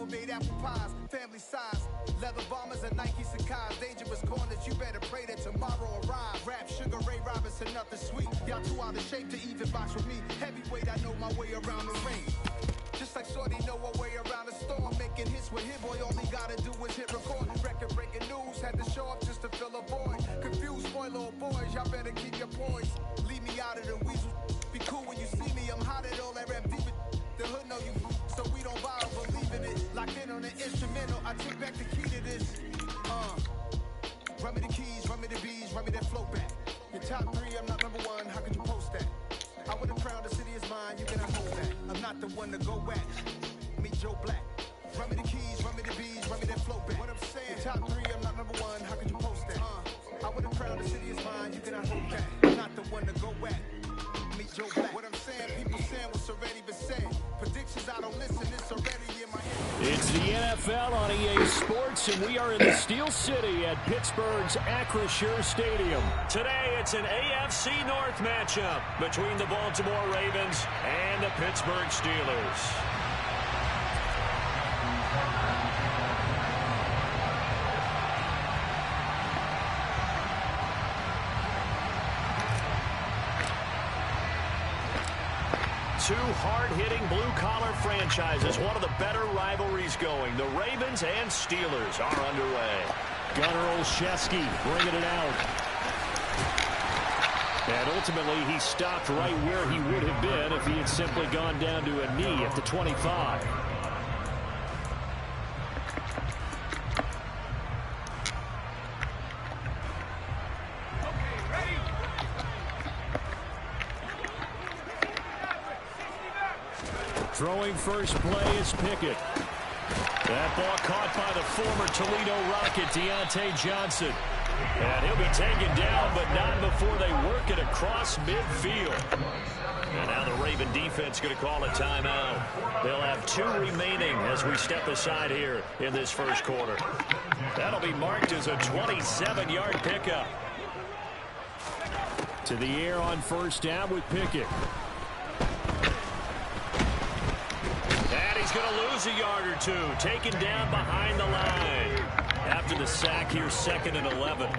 People made apple pies, family size. Leather bombers and Nike Sakai's. Dangerous corners, you better pray that tomorrow arrives. Rap, Sugar Ray Robinson, nothing sweet. Y'all too out of shape to even box with me. Heavyweight, I know my way around the ring. Just like Shorty know her way around the storm. Making hits with Hit Boy, all he gotta do is hit record. Record breaking news, had to show up just to fill a void. Confused boy, little boys, y'all better keep your poise. Leave me out of the weasel. Be cool when you see me, I'm hot at all that rap deep. The hood know you, so we don't borrow, believe in it. Locked in on the instrumental, I take back the key to this. Run me the keys, run me the bees, run me that flow back. Your top 3, I'm not number 1, how could you post that? I would have crowned the city is mine, you cannot hold that. I'm not the one to go back. Meet Joe Black. Run me the keys, run me the bees, run me that flow back. What I'm saying, top 3, I'm not number 1, how could you post that? I would have crowned the city is mine, you cannot hold that. I'm not the one to go back. Meet Joe Black. What I'm saying, people saying what's already been said. Predictions, I don't listen, it's already in my head. It's the NFL on EA Sports, and we are in the Steel City at Pittsburgh's Acrisure Stadium. Today, it's an AFC North matchup between the Baltimore Ravens and the Pittsburgh Steelers. Two hard-hitting blue-collar franchises, one of the better rivalries going. The Ravens and Steelers are underway. Gunnar Olszewski bringing it out. And ultimately, he stopped right where he would have been if he had simply gone down to a knee at the 25. Throwing first play is Pickett. That ball caught by the former Toledo Rocket, Deontay Johnson. And he'll be taken down, but not before they work it across midfield. And now the Raven defense going to call a timeout. They'll have 2 remaining as we step aside here in this first quarter. That'll be marked as a 27-yard pickup. To the air on first down with Pickett. He's going to lose a yard or 2, taken down behind the line. After the sack, here's 2nd and 11.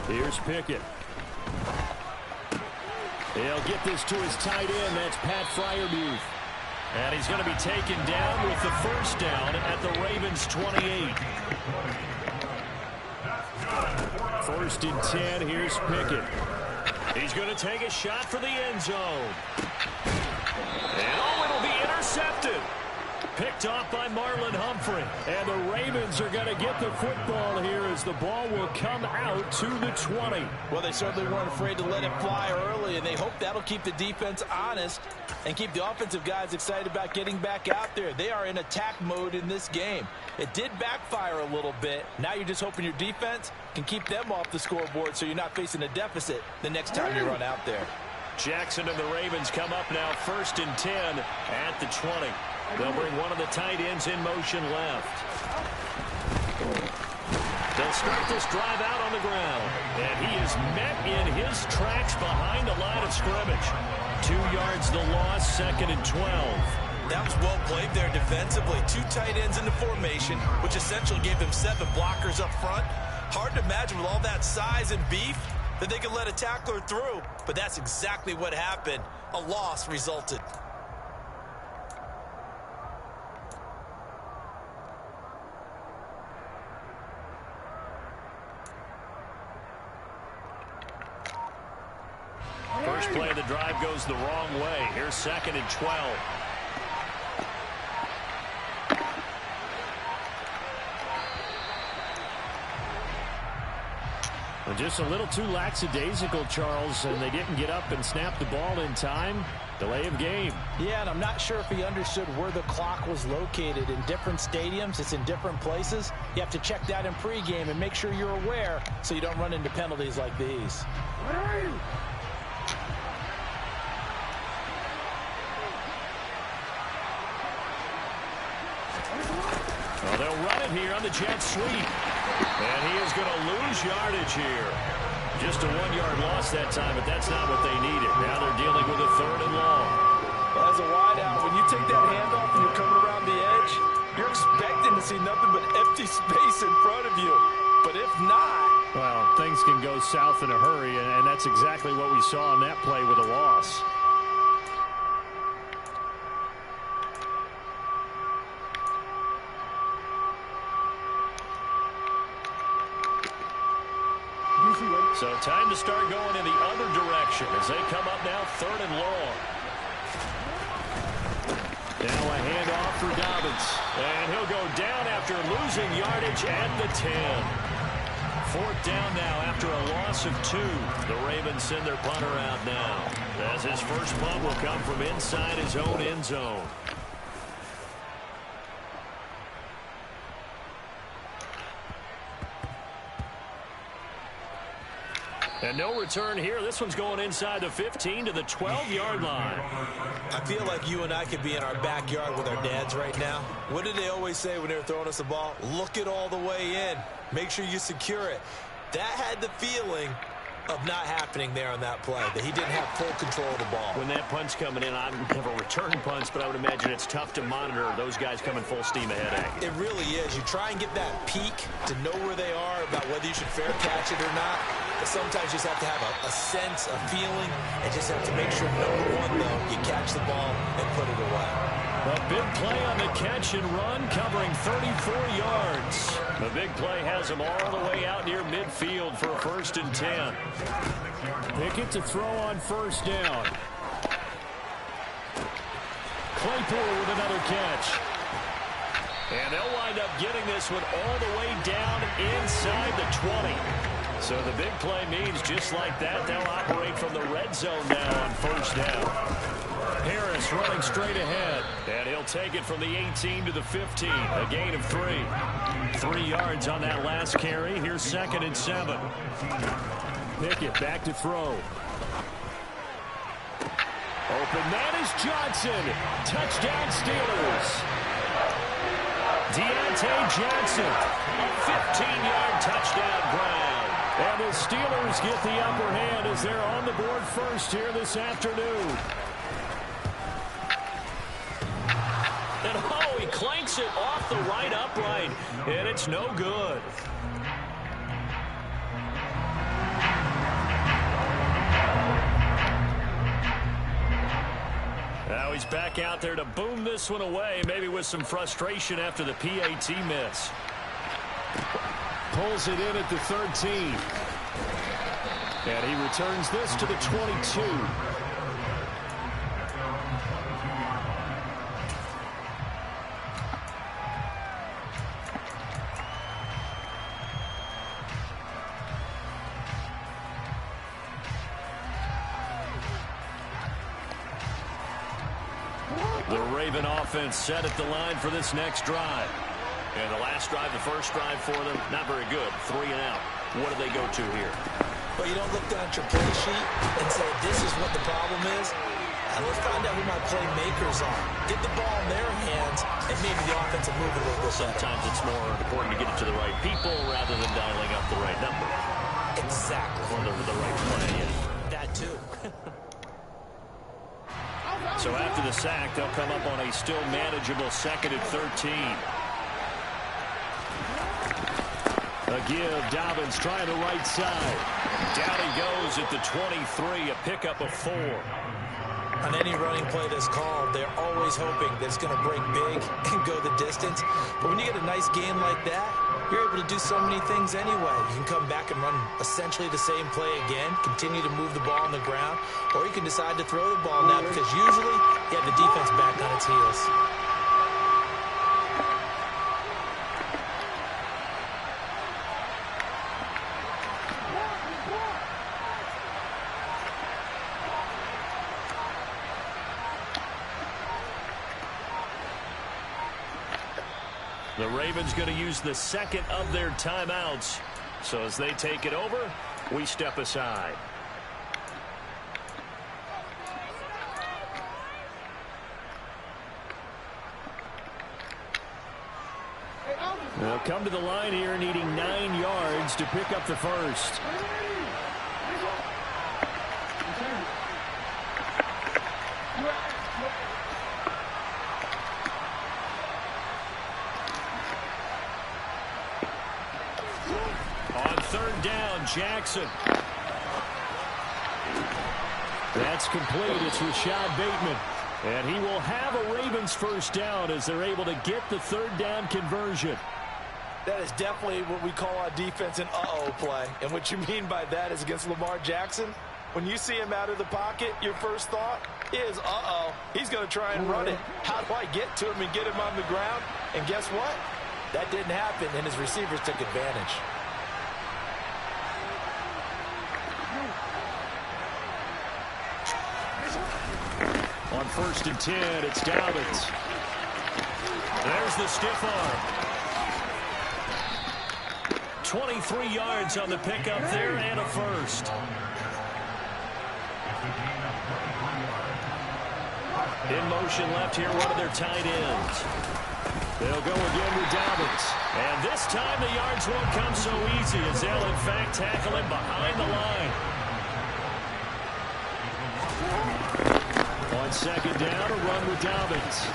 Here's Pickett. He'll get this to his tight end. That's Pat Freiermuth. And he's going to be taken down with the first down at the Ravens' 28. 1st and 10. Here's Pickett. He's going to take a shot for the end zone. And it'll be intercepted. Picked off by Marlon Humphrey. And the Ravens are going to get the football here as the ball will come out to the 20. Well, they certainly weren't afraid to let it fly early, and they hope that'll keep the defense honest and keep the offensive guys excited about getting back out there. They are in attack mode in this game. It did backfire a little bit. Now you're just hoping your defense can keep them off the scoreboard so you're not facing a deficit the next time you run out there. Jackson and the Ravens come up now 1st and 10 at the 20. They'll bring one of the tight ends in motion left. They'll start this drive out on the ground. And he is met in his tracks behind the line of scrimmage. 2 yards the loss, 2nd and 12. That was well played there defensively. 2 tight ends in the formation, which essentially gave them 7 blockers up front. Hard to imagine with all that size and beef that they could let a tackler through. But that's exactly what happened. A loss resulted. First play of the drive goes the wrong way. Here's 2nd and 12. Just a little too lackadaisical, Charles, and they didn't get up and snap the ball in time. Delay of game. Yeah, and I'm not sure if he understood where the clock was located. In different stadiums, it's in different places. You have to check that in pregame and make sure you're aware so you don't run into penalties like these. Well, they'll run it here on the jet sweep. And he is going to lose yardage here. Just a 1-yard loss that time, but that's not what they needed. Now they're dealing with a 3rd and long. Well, as a wideout, when you take that handoff and you're coming around the edge, you're expecting to see nothing but empty space in front of you. But if not... Well, things can go south in a hurry, and that's exactly what we saw on that play with a loss. So time to start going in the other direction as they come up now 3rd and long. Now a handoff for Dobbins. And he'll go down after losing yardage at the 10. 4th down now after a loss of 2. The Ravens send their punter out now, as his first punt will come from inside his own end zone. And no return here. This one's going inside the 15 to the 12-yard line. I feel like you and I could be in our backyard with our dads right now. What did they always say when they were throwing us the ball? Look it all the way in. Make sure you secure it. That had the feeling of not happening there on that play, that he didn't have full control of the ball. When that punt's coming in, I've never returned punts, but I would imagine it's tough to monitor those guys coming full steam ahead at you. It really is. You try and get that peek to know where they are, about whether you should fair catch it or not. But sometimes you just have to have a sense, a feeling, and just have to make sure, number one, though, you catch the ball and put it away. A big play on the catch and run, covering 34 yards. The big play has him all the way out near midfield for a 1st and 10. Pickett to throw on 1st down. Claypool with another catch. And they'll wind up getting this one all the way down inside the 20. So the big play means just like that, they'll operate from the red zone now on 1st down. Harris running straight ahead, and he'll take it from the 18 to the 15, a gain of 3. 3 yards on that last carry. Here's 2nd and 7. Pickett back to throw. Open man is Johnson. Touchdown Steelers. Deontay Johnson, a 15-yard touchdown ground. And the Steelers get the upper hand as they're on the board first here this afternoon. And oh, he clanks it off the right upright, and it's no good. Now he's back out there to boom this one away, maybe with some frustration after the PAT miss. Pulls it in at the 13. And he returns this to the 22. The Raven offense set at the line for this next drive. And the last drive, the first drive for them, not very good. 3 and out. What do they go to here? Well, you don't look down at your play sheet and say, this is what the problem is. And let's find out who my playmakers are. Get the ball in their hands, and maybe the offense will move a little bit better. Sometimes it's more important to get it to the right people rather than dialing up the right number. Exactly. Or the right play. That too. So after the sack, they'll come up on a still manageable 2nd and 13. A give, Dobbins trying the right side. Down he goes at the 23, a pickup of 4. On any running play that's called, they're always hoping that it's going to break big and go the distance. But when you get a nice game like that, you're able to do so many things anyway. You can come back and run essentially the same play again, continue to move the ball on the ground, or you can decide to throw the ball now because usually you have the defense back on its heels. The Ravens going to use the 2nd of their timeouts. So as they take it over, we step aside. They'll come to the line here needing 9 yards to pick up the first. on Jackson. That's complete. It's Rashad Bateman. And he will have a Ravens first down as they're able to get the third down conversion. That is definitely what we call on defense an uh-oh play. And what you mean by that is against Lamar Jackson, when you see him out of the pocket, your first thought is, uh-oh, he's going to try and run it. How do I get to him and get him on the ground? And guess what? That didn't happen, and his receivers took advantage. On 1st and 10, it's Dobbins. There's the stiff arm. 23 yards on the pickup there and a first. In motion left here, one of their tight ends. They'll go again with Dobbins. And this time the yards won't come so easy as they'll in fact tackle him behind the line. On 2nd down, a run with Dobbins.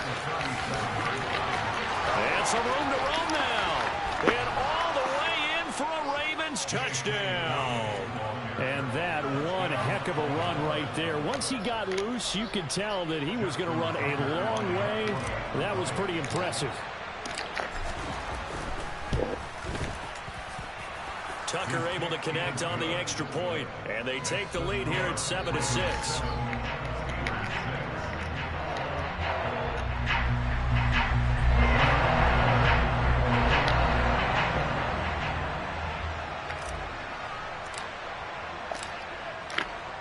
And some room to roam now. And all the way in for a Ravens touchdown. And that one heck of a run right there. Once he got loose, you could tell that he was going to run a long way. That was pretty impressive. Tucker able to connect on the extra point. And they take the lead here at 7-6.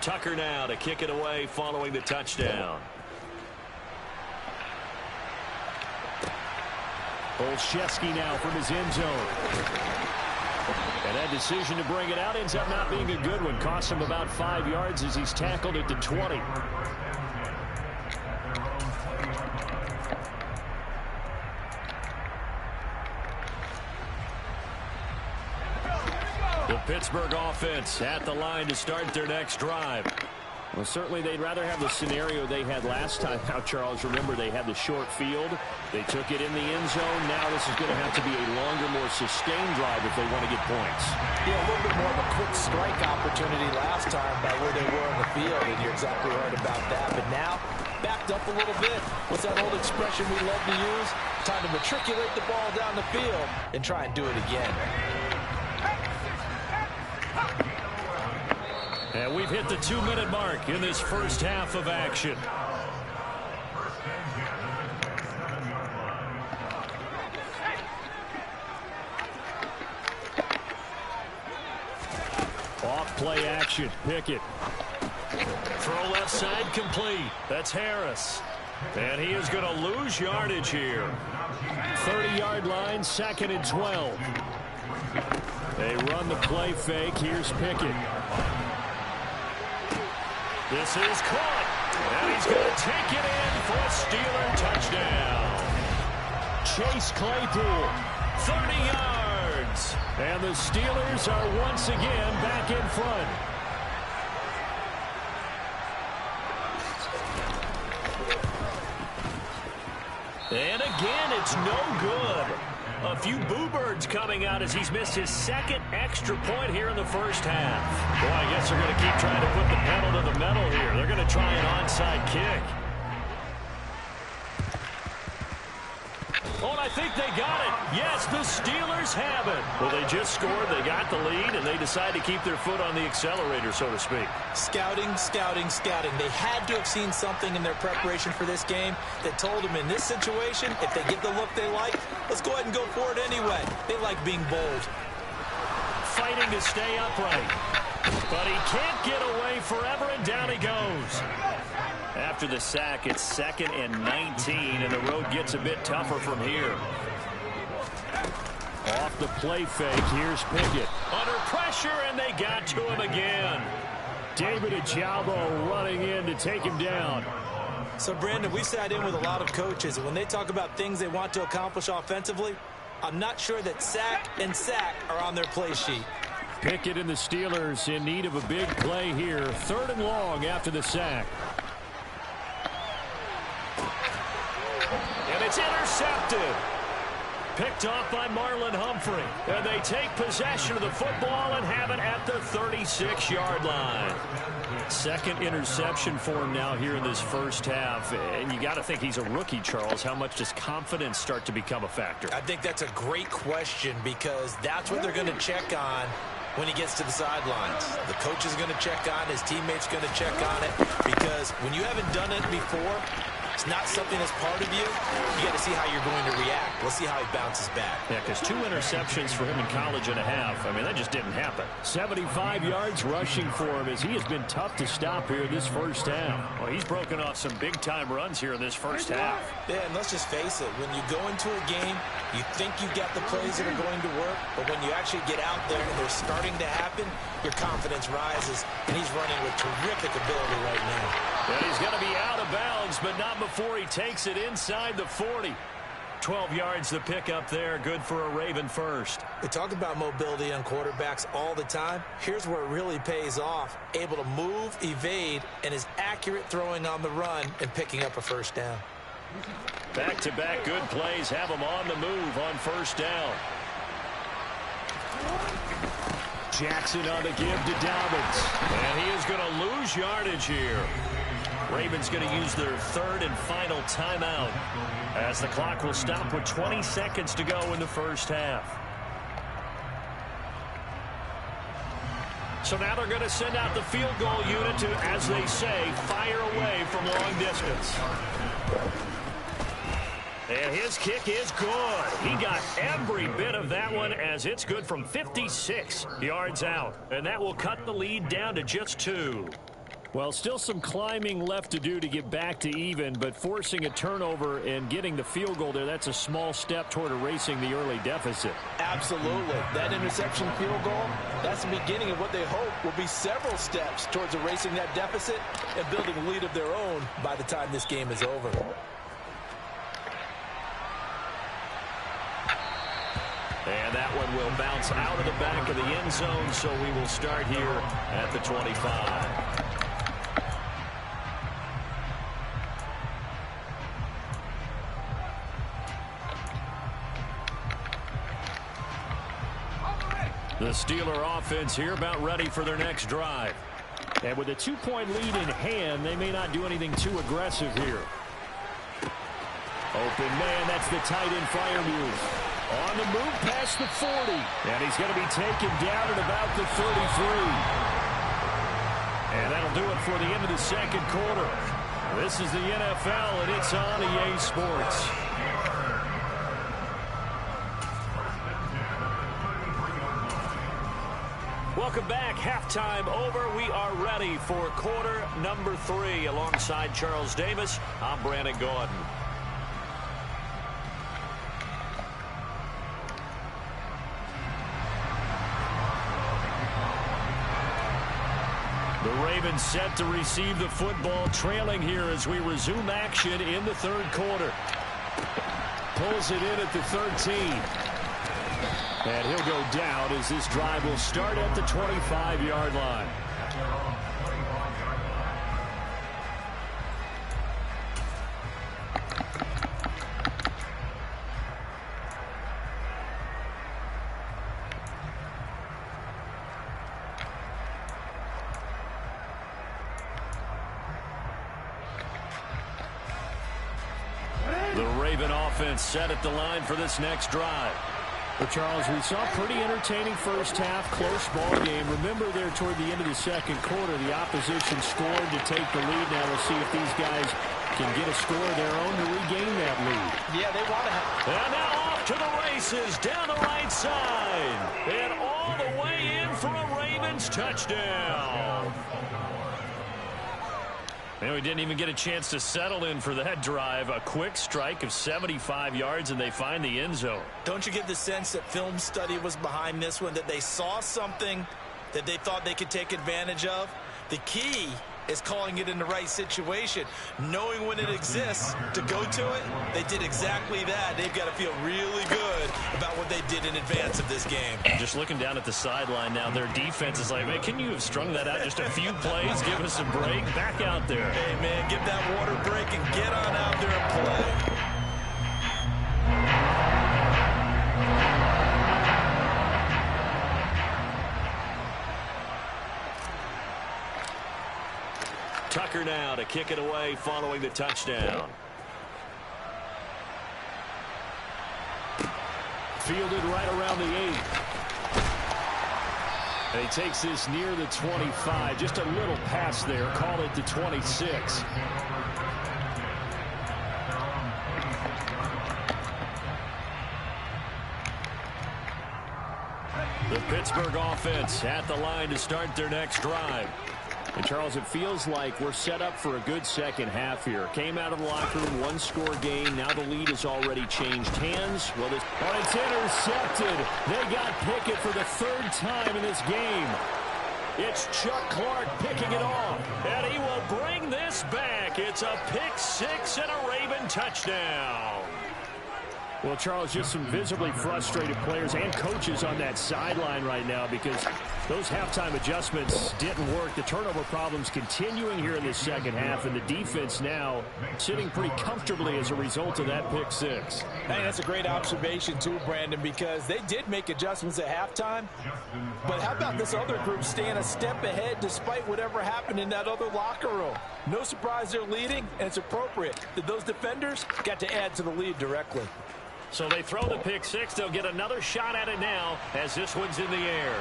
Tucker now to kick it away following the touchdown. Olszewski now from his end zone. And that decision to bring it out ends up not being a good one. Costs him about 5 yards as he's tackled at the 20. The Pittsburgh offense at the line to start their next drive. Well, certainly they'd rather have the scenario they had last time. Now, Charles, remember they had the short field. They took it in the end zone. Now this is going to have to be a longer, more sustained drive if they want to get points. Yeah, a little bit more of a quick strike opportunity last time by where they were on the field, and you're exactly right about that. But now, backed up a little bit. What's that old expression we love to use? Time to matriculate the ball down the field and try and do it again. And we've hit the 2-minute mark in this first half of action. Off play action. Pickett. Throw left side complete. That's Harris. And he is going to lose yardage here. 30-yard line, 2nd and 12. They run the play fake. Here's Pickett. This is caught, and he's going to take it in for a Steeler touchdown. Chase Claypool, 30 yards, and the Steelers are once again back in front. And again, it's no good. A few boo birds coming out as he's missed his 2nd extra point here in the first half. Boy, I guess they're going to keep trying to put the pedal to the metal here. They're going to try an onside kick. Oh, and I think they got it. Yes, the Steelers have it. Well, they just scored, they got the lead, and they decide to keep their foot on the accelerator, so to speak. Scouting, scouting, scouting. They had to have seen something in their preparation for this game that told them in this situation, if they get the look they like, let's go ahead and go for it anyway. They like being bold. Fighting to stay upright. But he can't get away forever, and down he goes. After the sack, it's 2nd and 19, and the road gets a bit tougher from here. Off the play fake, here's Pickett. Under pressure, and they got to him again. David Ojabo running in to take him down. So, Brandon, we sat in with a lot of coaches, and when they talk about things they want to accomplish offensively, I'm not sure that sack and sack are on their play sheet. Pickett and the Steelers in need of a big play here. 3rd and long after the sack. And it's intercepted. picked off by Marlon Humphrey. And they take possession of the football and have it at the 36-yard line. Second interception for him now here in this first half. And you got to think he's a rookie, Charles. How much does confidence start to become a factor? I think that's a great question because that's what they're going to check on when he gets to the sidelines. The coach is going to check on, his teammates going to check on it, because when you haven't done it before, it's not something that's part of you. You got to see how you're going to react. Let's see how he bounces back. Yeah, because 2 interceptions for him in college and a half. I mean, that just didn't happen. 75 yards rushing for him as he has been tough to stop here this first half. Well, he's broken off some big-time runs here in this first half. Yeah, and let's just face it. When you go into a game, you think you've got the plays that are going to work, but when you actually get out there and they're starting to happen, your confidence rises, and he's running with terrific ability right now. And he's going to be out of bounds, but not before he takes it inside the 40. 12 yards to pick up there. Good for a Raven first. We talk about mobility on quarterbacks all the time. Here's where it really pays off. Able to move, evade, and is accurate throwing on the run and picking up a first down. Back-to-back good plays have him on the move on first down. Jackson on the give to Dobbins. And he is going to lose yardage here. Ravens going to use their third and final timeout as the clock will stop with 20 seconds to go in the first half. So now they're going to send out the field goal unit to, as they say, fire away from long distance. And his kick is good. He got every bit of that one as it's good from 56 yards out. And that will cut the lead down to just 2. Well, still some climbing left to do to get back to even, but forcing a turnover and getting the field goal there, that's a small step toward erasing the early deficit. Absolutely. That interception field goal, that's the beginning of what they hope will be several steps towards erasing that deficit and building a lead of their own by the time this game is over. And that one will bounce out of the back of the end zone, so we will start here at the 25. The Steeler offense here about ready for their next drive. And with a 2-point lead in hand, they may not do anything too aggressive here. Open man, that's the tight end Freiermuth. On the move past the 40. And he's going to be taken down at about the 33. And that'll do it for the end of the second quarter. This is the NFL, and it's on EA Sports. Welcome back. Halftime over. We are ready for quarter number 3. Alongside Charles Davis, I'm Brandon Gordon. The Ravens set to receive the football, trailing here as we resume action in the third quarter. Pulls it in at the 13. And he'll go down as this drive will start at the 25-yard line. The Raven offense set at the line for this next drive. But, Charles, we saw a pretty entertaining first half, close ball game. Remember there toward the end of the second quarter, the opposition scored to take the lead. Now we'll see if these guys can get a score of their own to regain that lead. Yeah, they want to have. And now off to the races down the right side. And all the way in for a Ravens touchdown. And we didn't even get a chance to settle in for that drive. A quick strike of 75 yards, and they find the end zone. Don't you get the sense that film study was behind this one, that they saw something that they thought they could take advantage of? The key is calling it in the right situation, knowing when it exists to go to it. They did exactly that. They've got to feel really good about what they did in advance of this game. Just looking down at the sideline now, their defense is like, man, can you have strung that out just a few plays, give us a break, back out there. Hey, man, get that water break and get on out there and play. Tucker now to kick it away following the touchdown. Fielded right around the 8. And he takes this near the 25. Just a little pass there. Call it the 26. The Pittsburgh offense at the line to start their next drive. And, Charles, it feels like we're set up for a good second half here. Came out of the locker room, one-score game. Now the lead has already changed hands. Well, it's intercepted. They got Pickett for the third time in this game. It's Chuck Clark picking it off. And he will bring this back. It's a pick six and a Raven touchdown. Well, Charles, just some visibly frustrated players and coaches on that sideline right now because those halftime adjustments didn't work. The turnover problems continuing here in the second half, and the defense now sitting pretty comfortably as a result of that pick six. Hey, that's a great observation too, Brandon, because they did make adjustments at halftime. But how about this other group staying a step ahead despite whatever happened in that other locker room? No surprise they're leading, and it's appropriate that those defenders got to add to the lead directly. So they throw the pick six. They'll get another shot at it now as this one's in the air.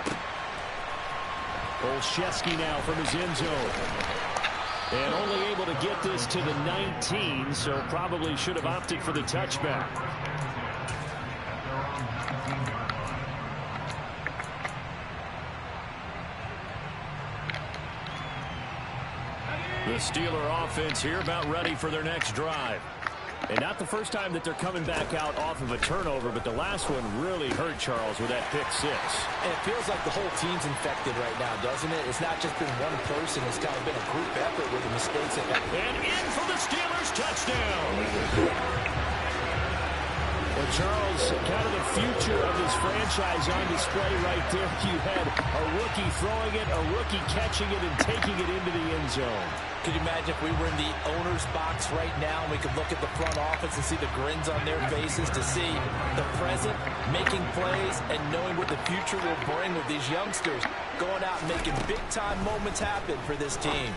Olszewski now from his end zone. And only able to get this to the 19, so probably should have opted for the touchback. The Steeler offense here about ready for their next drive. And not the first time that they're coming back out off of a turnover, but the last one really hurt, Charles, with that pick six. And it feels like the whole team's infected right now, doesn't it? It's not just been one person. It's kind of been a group effort with the mistakes. And in for the Steelers touchdown. Well, Charles, kind of the future of this franchise on display right there. You had a rookie throwing it, a rookie catching it, and taking it into the end zone. Could you imagine if we were in the owner's box right now and we could look at the front office and see the grins on their faces, to see the present making plays and knowing what the future will bring with these youngsters going out and making big-time moments happen for this team.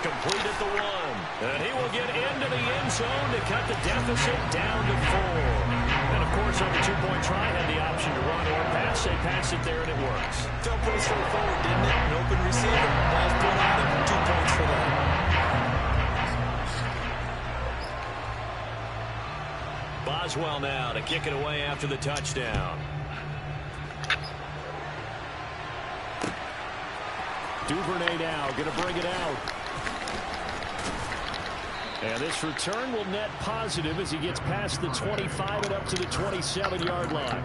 Complete at the 1. And he will get into the end zone to cut the deficit down to 4. And, of course, on the two-point try, had the option to run or pass. They pass it there, and it works. Felt pretty straightforward, didn't it? An open receiver. Balls put on it. 2 points for them. Boswell now to kick it away after the touchdown. Duvernay now going to bring it out. And this return will net positive as he gets past the 25 and up to the 27-yard line.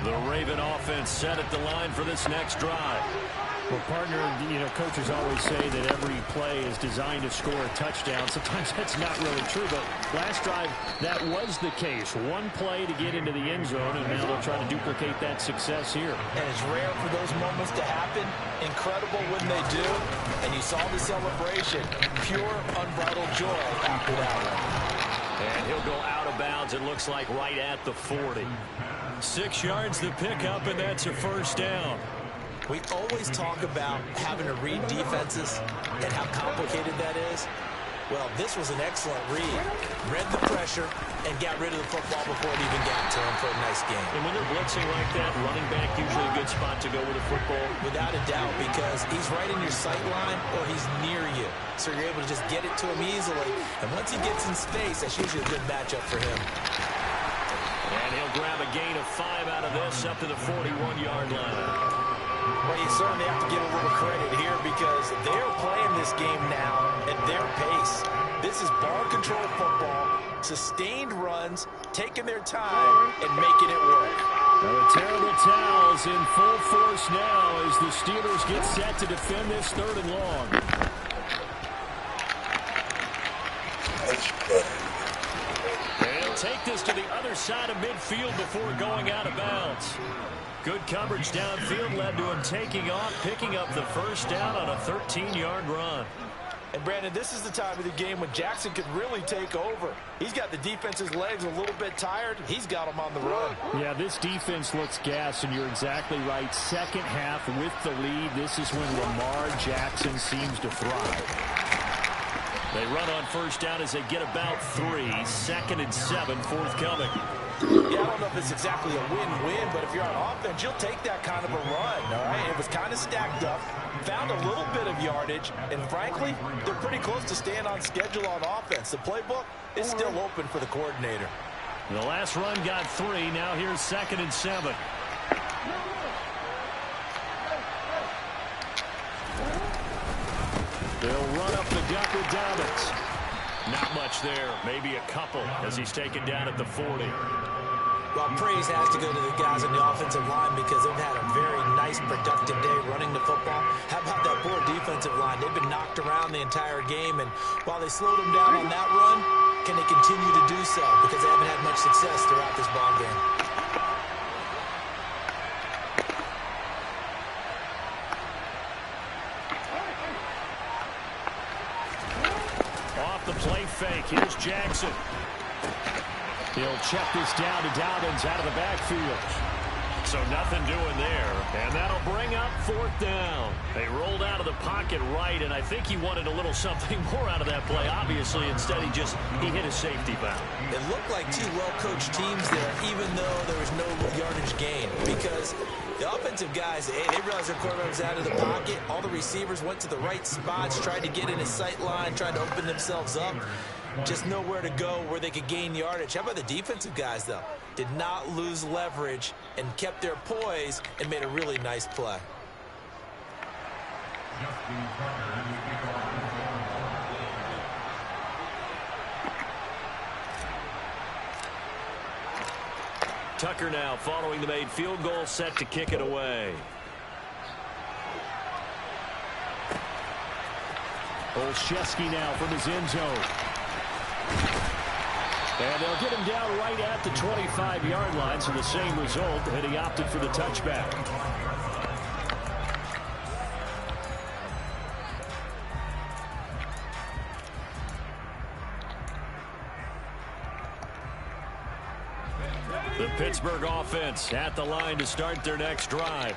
The Raven offense set at the line for this next drive. Well, partner, coaches always say that every play is designed to score a touchdown. Sometimes that's not really true, but last drive, that was the case. One play to get into the end zone, and now they'll try to duplicate that success here. And it's rare for those moments to happen. Incredible when they do. And you saw the celebration. Pure, unbridled joy after that one. And he'll go out of bounds, it looks like, right at the 40. 6 yards the pickup, and that's a first down. We always talk about having to read defenses and how complicated that is. Well, this was an excellent read. Read the pressure and got rid of the football before it even got to him for a nice game. And when they're blitzing like that, running back usually a good spot to go with a football. Without a doubt, because he's right in your sight line or he's near you. So you're able to just get it to him easily. And once he gets in space, that's usually a good matchup for him. And he'll grab a gain of 5 out of this up to the 41-yard line. Well, you certainly have to give a little credit here because they're playing this game now at their pace. This is ball control football, sustained runs, taking their time and making it work. Now the terrible towels in full force now as the Steelers get set to defend this 3rd and long. They'll take this to the other side of midfield before going out of bounds. Good coverage downfield led to him taking off, picking up the first down on a 13-yard run. And, Brandon, this is the time of the game when Jackson could really take over. He's got the defense's legs a little bit tired. He's got them on the run. Yeah, this defense looks gassed, and you're exactly right. Second half with the lead, this is when Lamar Jackson seems to thrive. They run on first down as they get about 3. 2nd and 7, forthcoming. Yeah, I don't know if it's exactly a win-win, but if you're on offense, you'll take that kind of a run, all right? It was kind of stacked up, found a little bit of yardage, and frankly, they're pretty close to staying on schedule on offense. The playbook is still open for the coordinator. The last run got 3. Now here's 2nd and 7. They'll run up the gut with Dobbins. Not much there. Maybe a couple as he's taken down at the 40. Well, praise has to go to the guys on the offensive line because they've had a very nice, productive day running the football. How about that poor defensive line? They've been knocked around the entire game, and while they slowed them down on that run, can they continue to do so? Because they haven't had much success throughout this ball game. Off the play fake. Here's Jackson. He'll check this down to Dobbins out of the backfield. So nothing doing there. And that'll bring up 4th down. They rolled out of the pocket right, and I think he wanted a little something more out of that play, obviously. Instead, he hit a safety valve. It looked like two well-coached teams there, even though there was no yardage gain. Because the offensive guys, they realized their quarterback was out of the pocket. All the receivers went to the right spots, tried to get in his sight line, tried to open themselves up. Just nowhere to go where they could gain yardage. How about the defensive guys, though? Did not lose leverage and kept their poise and made a really nice play. Tucker now following the made field goal, set to kick it away. Olszewski now from his end zone. And they'll get him down right at the 25-yard line, so the same result, and he opted for the touchback. The Pittsburgh offense at the line to start their next drive.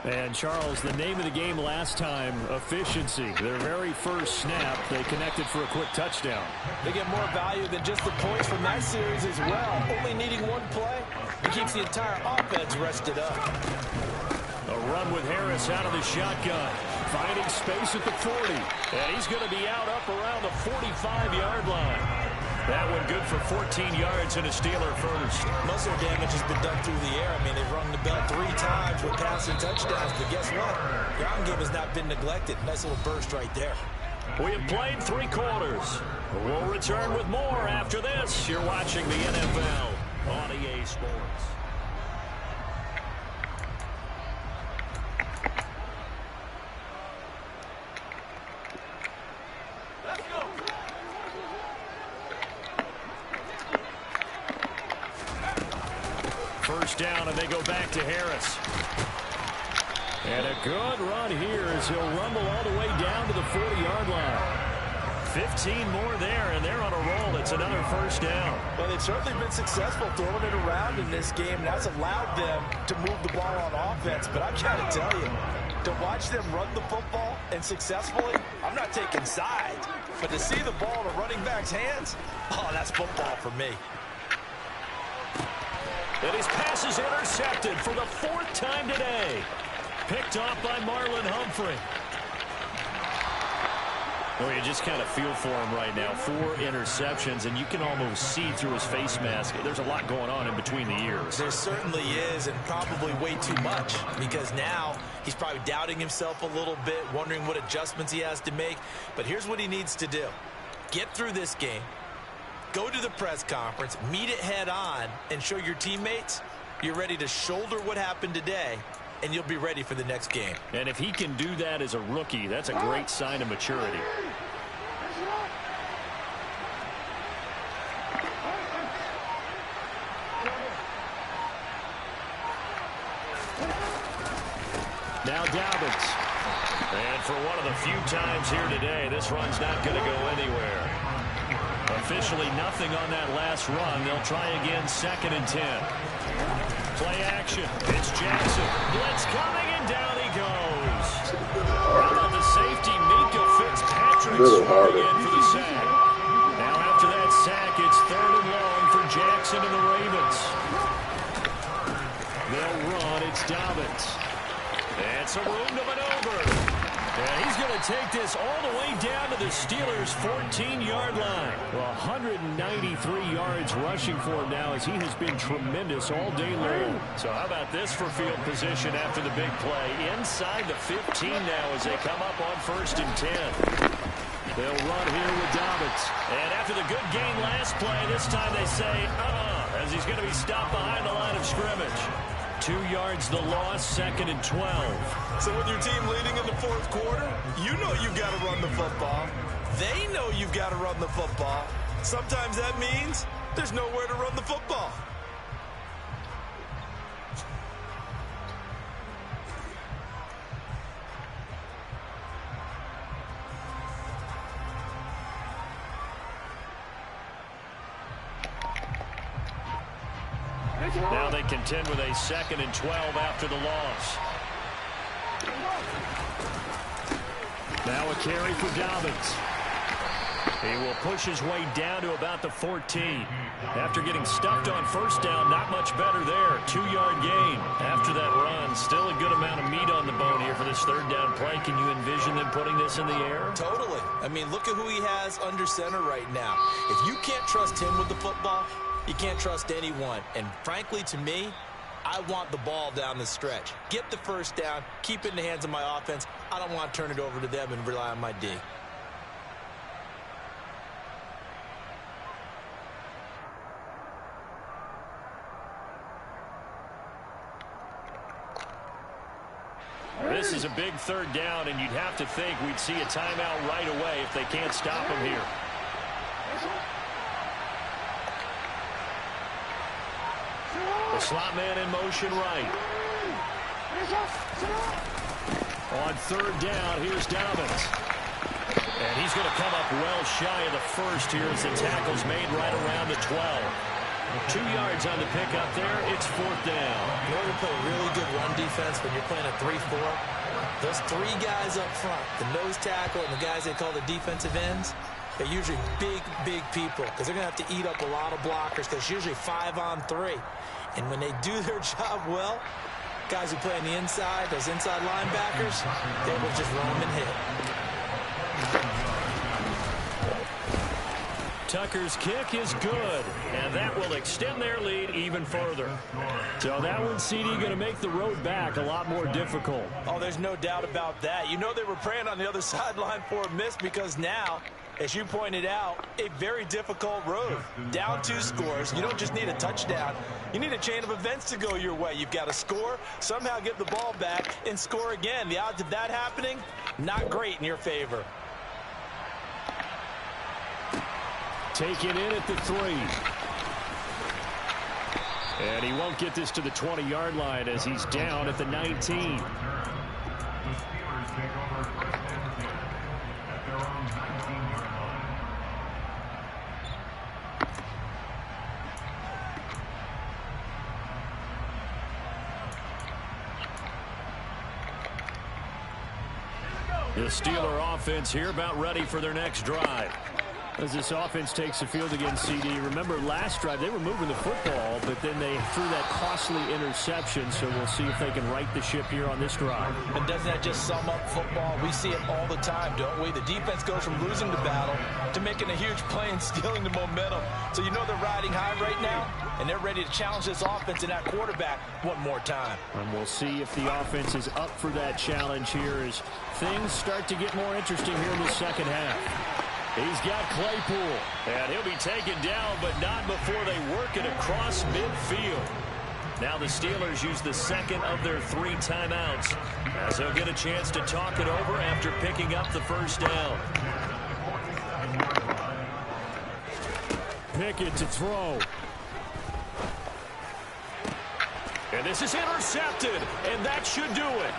And, Charles, the name of the game last time, efficiency. Their very first snap, they connected for a quick touchdown. They get more value than just the points from that series as well. Only needing one play, it keeps the entire offense rested up. A run with Harris out of the shotgun. Finding space at the 40. And he's going to be out up around the 45-yard line. That one good for 14 yards and a Steeler first. Most of their damage has been done through the air. I mean, they've rung the bell 3 times with passing touchdowns. But guess what? Ground game has not been neglected. Nice little burst right there. We have played 3 quarters. We'll return with more after this. You're watching the NFL on EA Sports. First down, and they go back to Harris. And a good run here as he'll rumble all the way down to the 40-yard line. 15 more there, and they're on a roll. It's another first down. Well, they've certainly been successful throwing it around in this game. That's allowed them to move the ball on offense. But I've got to tell you, to watch them run the football and successfully, I'm not taking sides. But to see the ball in a running back's hands, oh, that's football for me. And his pass is intercepted for the 4th time today. Picked off by Marlon Humphrey. Well, you just kind of feel for him right now. 4 interceptions, and you can almost see through his face mask. There's a lot going on in between the ears. There certainly is, and probably way too much, because now he's probably doubting himself a little bit, wondering what adjustments he has to make. But here's what he needs to do. Get through this game. Go to the press conference, meet it head on, and show your teammates you're ready to shoulder what happened today, and you'll be ready for the next game. And if he can do that as a rookie, that's a great sign of maturity. Now Dobbins. And for one of the few times here today, this run's not going to go anywhere. Officially nothing on that last run. They'll try again, 2nd and 10. Play action. It's Jackson. Blitz coming, and down he goes. How about the safety, Mika Fitzpatrick, swarming in for the sack. Now after that sack, it's 3rd and long for Jackson and the Ravens. They'll run. It's Dobbins. And some room to maneuver. And he's going to take this all the way down to the Steelers' 14-yard line. Well, 193 yards rushing for him now as he has been tremendous all day long. So how about this for field position after the big play? Inside the 15 now as they come up on 1st and 10. They'll run here with Dobbins. And after the good gain last play, this time they say, as he's going to be stopped behind the line of scrimmage. 2 yards the loss, 2nd and 12. So with your team leading in the 4th quarter, you know you've got to run the football. They know you've got to run the football. Sometimes that means there's nowhere to run the football. Now they contend with a 2nd and 12 after the loss. Now a carry for Dobbins. He will push his way down to about the 14. After getting stuffed on 1st down, not much better there. 2-yard gain. After that run, still a good amount of meat on the bone here for this 3rd down play. Can you envision them putting this in the air? Totally. I mean, look at who he has under center right now. If you can't trust him with the football, you can't trust anyone. And frankly, to me, I want the ball down the stretch. Get the 1st down, keep it in the hands of my offense. I don't want to turn it over to them and rely on my D. This is a big 3rd down, and you'd have to think we'd see a timeout right away if they can't stop him here. The slot man in motion right. On 3rd down, here's Dobbins. And he's going to come up well shy of the 1st here as the tackle's made right around the 12. 2 yards on the pickup there. It's 4th down. You know, you play really good run defense when you're playing a 3-4. Those 3 guys up front, the nose tackle and the guys they call the defensive ends, they're usually big, big people because they're going to have to eat up a lot of blockers because it's usually 5 on 3. And when they do their job well, guys who play on the inside, those inside linebackers, they will just roam and hit. Tucker's kick is good, and that will extend their lead even further. So that one, CD, going to make the road back a lot more difficult. Oh, there's no doubt about that. You know they were praying on the other sideline for a miss because now, as you pointed out, a very difficult road. Down 2 scores. You don't just need a touchdown. You need a chain of events to go your way. You've got to score, somehow get the ball back, and score again. The odds of that happening, not great in your favor. Taken in at the 3. And he won't get this to the 20-yard line as he's down at the 19. The Steeler offense here about ready for their next drive. As this offense takes the field against CD. Remember, last drive, they were moving the football, but then they threw that costly interception, so we'll see if they can right the ship here on this drive. And doesn't that just sum up football? We see it all the time, don't we? The defense goes from losing the battle to making a huge play and stealing the momentum. So you know they're riding high right now, and they're ready to challenge this offense and that quarterback one more time. And we'll see if the offense is up for that challenge here as things start to get more interesting here in the 2nd half. He's got Claypool, and he'll be taken down, but not before they work it across midfield. Now the Steelers use the 2nd of their 3 timeouts as they'll get a chance to talk it over after picking up the 1st down. Pickett to throw. And this is intercepted, and that should do it.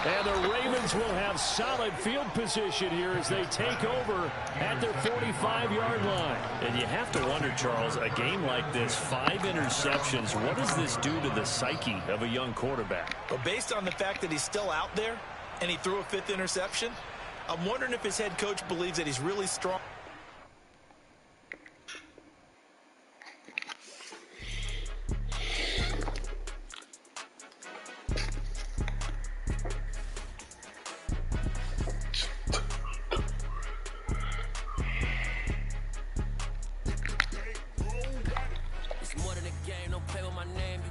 And the Ravens will have solid field position here as they take over at their 45-yard line. And you have to wonder, Charles, a game like this, 5 interceptions, what does this do to the psyche of a young quarterback? But based on the fact that he's still out there and he threw a 5th interception, I'm wondering if his head coach believes that he's really strong.